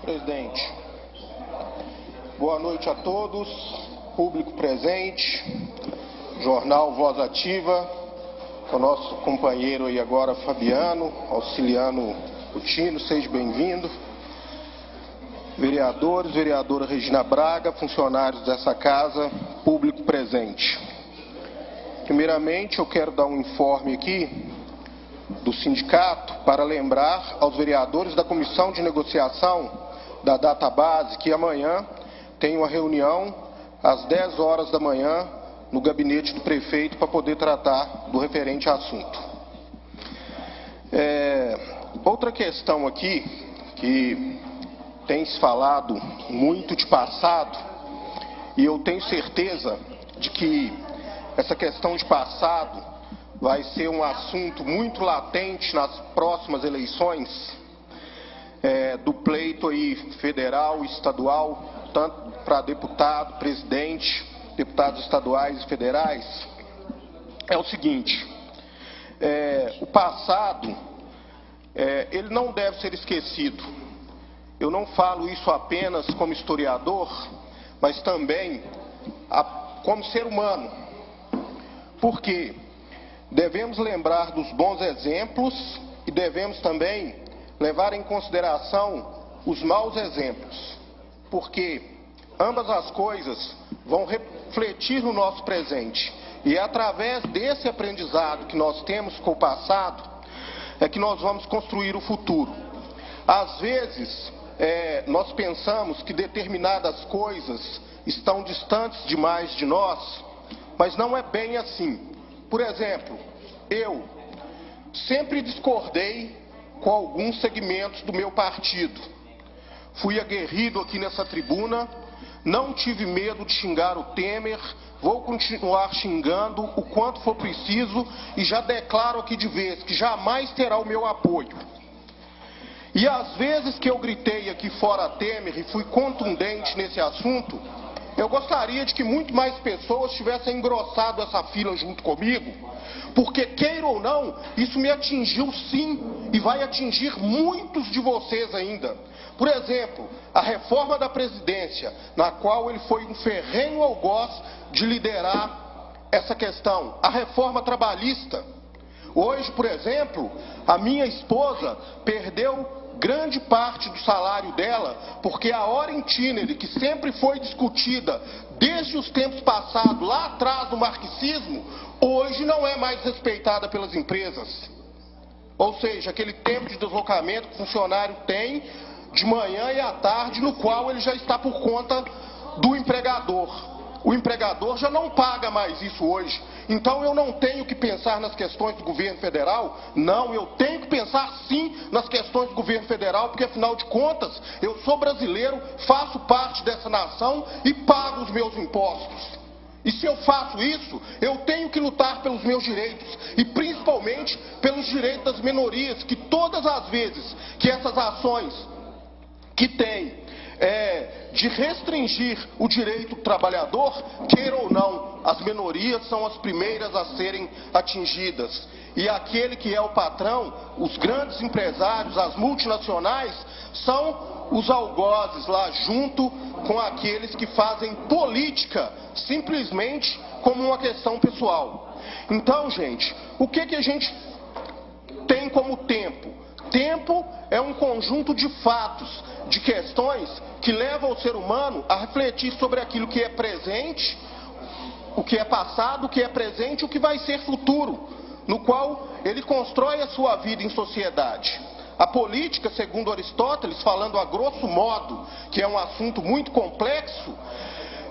Presidente. Boa noite a todos, público presente, jornal Voz Ativa, o nosso companheiro aí agora, Fabiano, auxiliando o Tino, seja bem-vindo. Vereadores, vereadora Regina Braga, funcionários dessa casa, público presente. Primeiramente, eu quero dar um informe aqui do sindicato para lembrar aos vereadores da Comissão de Negociação da Database que amanhã tem uma reunião às 10 horas da manhã no gabinete do prefeito para poder tratar do referente assunto. Outra questão aqui que tem se falado muito de passado, e eu tenho certeza de que essa questão de passado vai ser um assunto muito latente nas próximas eleições do pleito aí federal e estadual, tanto para deputado, presidente, deputados estaduais e federais. É o seguinte, o passado, ele não deve ser esquecido. Eu não falo isso apenas como historiador, mas também como ser humano. Por quê? Devemos lembrar dos bons exemplos e devemos também levar em consideração os maus exemplos, porque ambas as coisas vão refletir no nosso presente. E é através desse aprendizado que nós temos com o passado é que nós vamos construir o futuro. Às vezes, nós pensamos que determinadas coisas estão distantes demais de nós, mas não é bem assim. Por exemplo, eu sempre discordei com alguns segmentos do meu partido. Fui aguerrido aqui nessa tribuna, não tive medo de xingar o Temer, vou continuar xingando o quanto for preciso e já declaro aqui de vez que jamais terá o meu apoio. E às vezes que eu gritei aqui fora Temer e fui contundente nesse assunto, eu gostaria de que muito mais pessoas tivessem engrossado essa fila junto comigo, porque, queira ou não, isso me atingiu sim, e vai atingir muitos de vocês ainda. Por exemplo, a reforma da Presidência, na qual ele foi um ferrenho algoz de liderar essa questão. A reforma trabalhista. Hoje, por exemplo, a minha esposa perdeu grande parte do salário dela, porque a hora intínere, que sempre foi discutida desde os tempos passados, lá atrás do marxismo, hoje não é mais respeitada pelas empresas. Ou seja, aquele tempo de deslocamento que o funcionário tem de manhã e à tarde, no qual ele já está por conta do empregador. O empregador já não paga mais isso hoje. Então eu não tenho que pensar nas questões do governo federal? Não, eu tenho que pensar sim nas questões do governo federal, porque afinal de contas, eu sou brasileiro, faço parte dessa nação e pago os meus impostos. E se eu faço isso, eu tenho que lutar pelos meus direitos, e principalmente pelos direitos das minorias, que todas as vezes que essas ações que têm de restringir o direito do trabalhador, queira ou não, as minorias são as primeiras a serem atingidas. E aquele que é o patrão, os grandes empresários, as multinacionais, são os algozes lá junto com aqueles que fazem política simplesmente como uma questão pessoal. Então, gente, o que a gente tem como tempo? Tempo é um conjunto de fatos, de questões que levam o ser humano a refletir sobre aquilo que é presente, o que é passado, o que é presente e o que vai ser futuro, no qual ele constrói a sua vida em sociedade. A política, segundo Aristóteles, falando a grosso modo, que é um assunto muito complexo,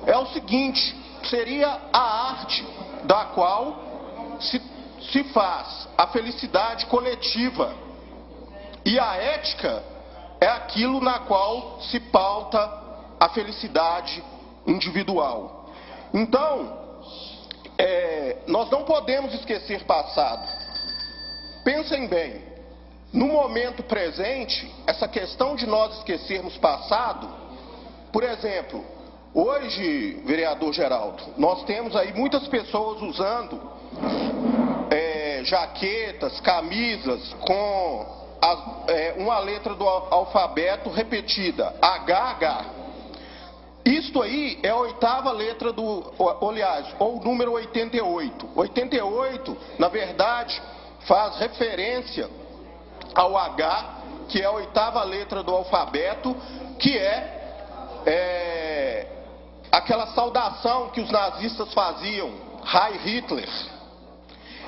é o seguinte: seria a arte da qual se faz a felicidade coletiva. E a ética é aquilo na qual se pauta a felicidade individual. Então, nós não podemos esquecer passado. Pensem bem, no momento presente, essa questão de nós esquecermos passado, por exemplo, hoje, vereador Geraldo, nós temos aí muitas pessoas usando jaquetas, camisas com uma letra do alfabeto repetida, HH. Isto aí é a oitava letra ou número 88. 88, na verdade, faz referência ao H, que é a oitava letra do alfabeto, que é aquela saudação que os nazistas faziam, Heil Hitler.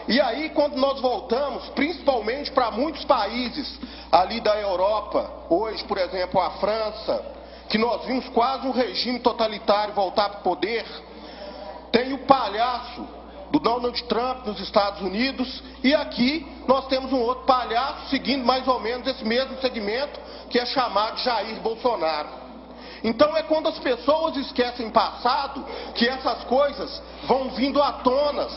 E aí, quando nós voltamos, principalmente para muitos países ali da Europa, hoje, por exemplo, a França, que nós vimos quase um regime totalitário voltar para o poder, tem o palhaço do Donald Trump nos Estados Unidos, e aqui nós temos um outro palhaço seguindo mais ou menos esse mesmo segmento, que é chamado Jair Bolsonaro. Então é quando as pessoas esquecem o passado que essas coisas vão vindo à tona,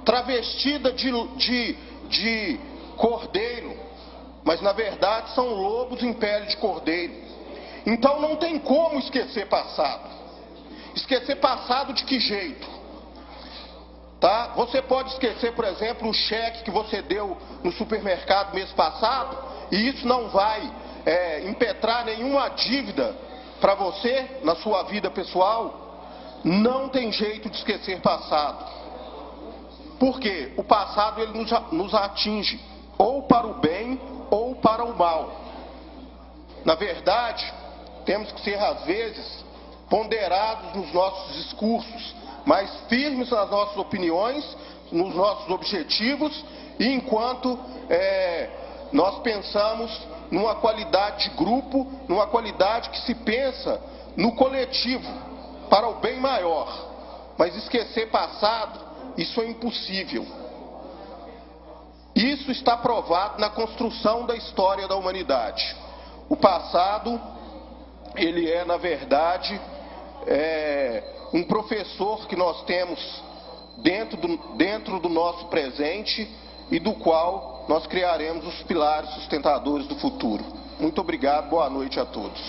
travestida de cordeiro, mas na verdade são lobos em pele de cordeiro. Então não tem como esquecer passado. Esquecer passado de que jeito? Tá? Você pode esquecer, por exemplo, o cheque que você deu no supermercado mês passado, e isso não vai impetrar nenhuma dívida para você na sua vida pessoal. Não tem jeito de esquecer passado. Por quê? O passado ele nos atinge, ou para o bem ou para o mal. Na verdade, temos que ser, às vezes, ponderados nos nossos discursos, mais firmes nas nossas opiniões, nos nossos objetivos, e enquanto nós pensamos numa qualidade de grupo, numa qualidade que se pensa no coletivo, para o bem maior. Mas esquecer passado, isso é impossível. Isso está provado na construção da história da humanidade. O passado, ele é, na verdade, um professor que nós temos dentro do nosso presente e do qual nós criaremos os pilares sustentadores do futuro. Muito obrigado, boa noite a todos.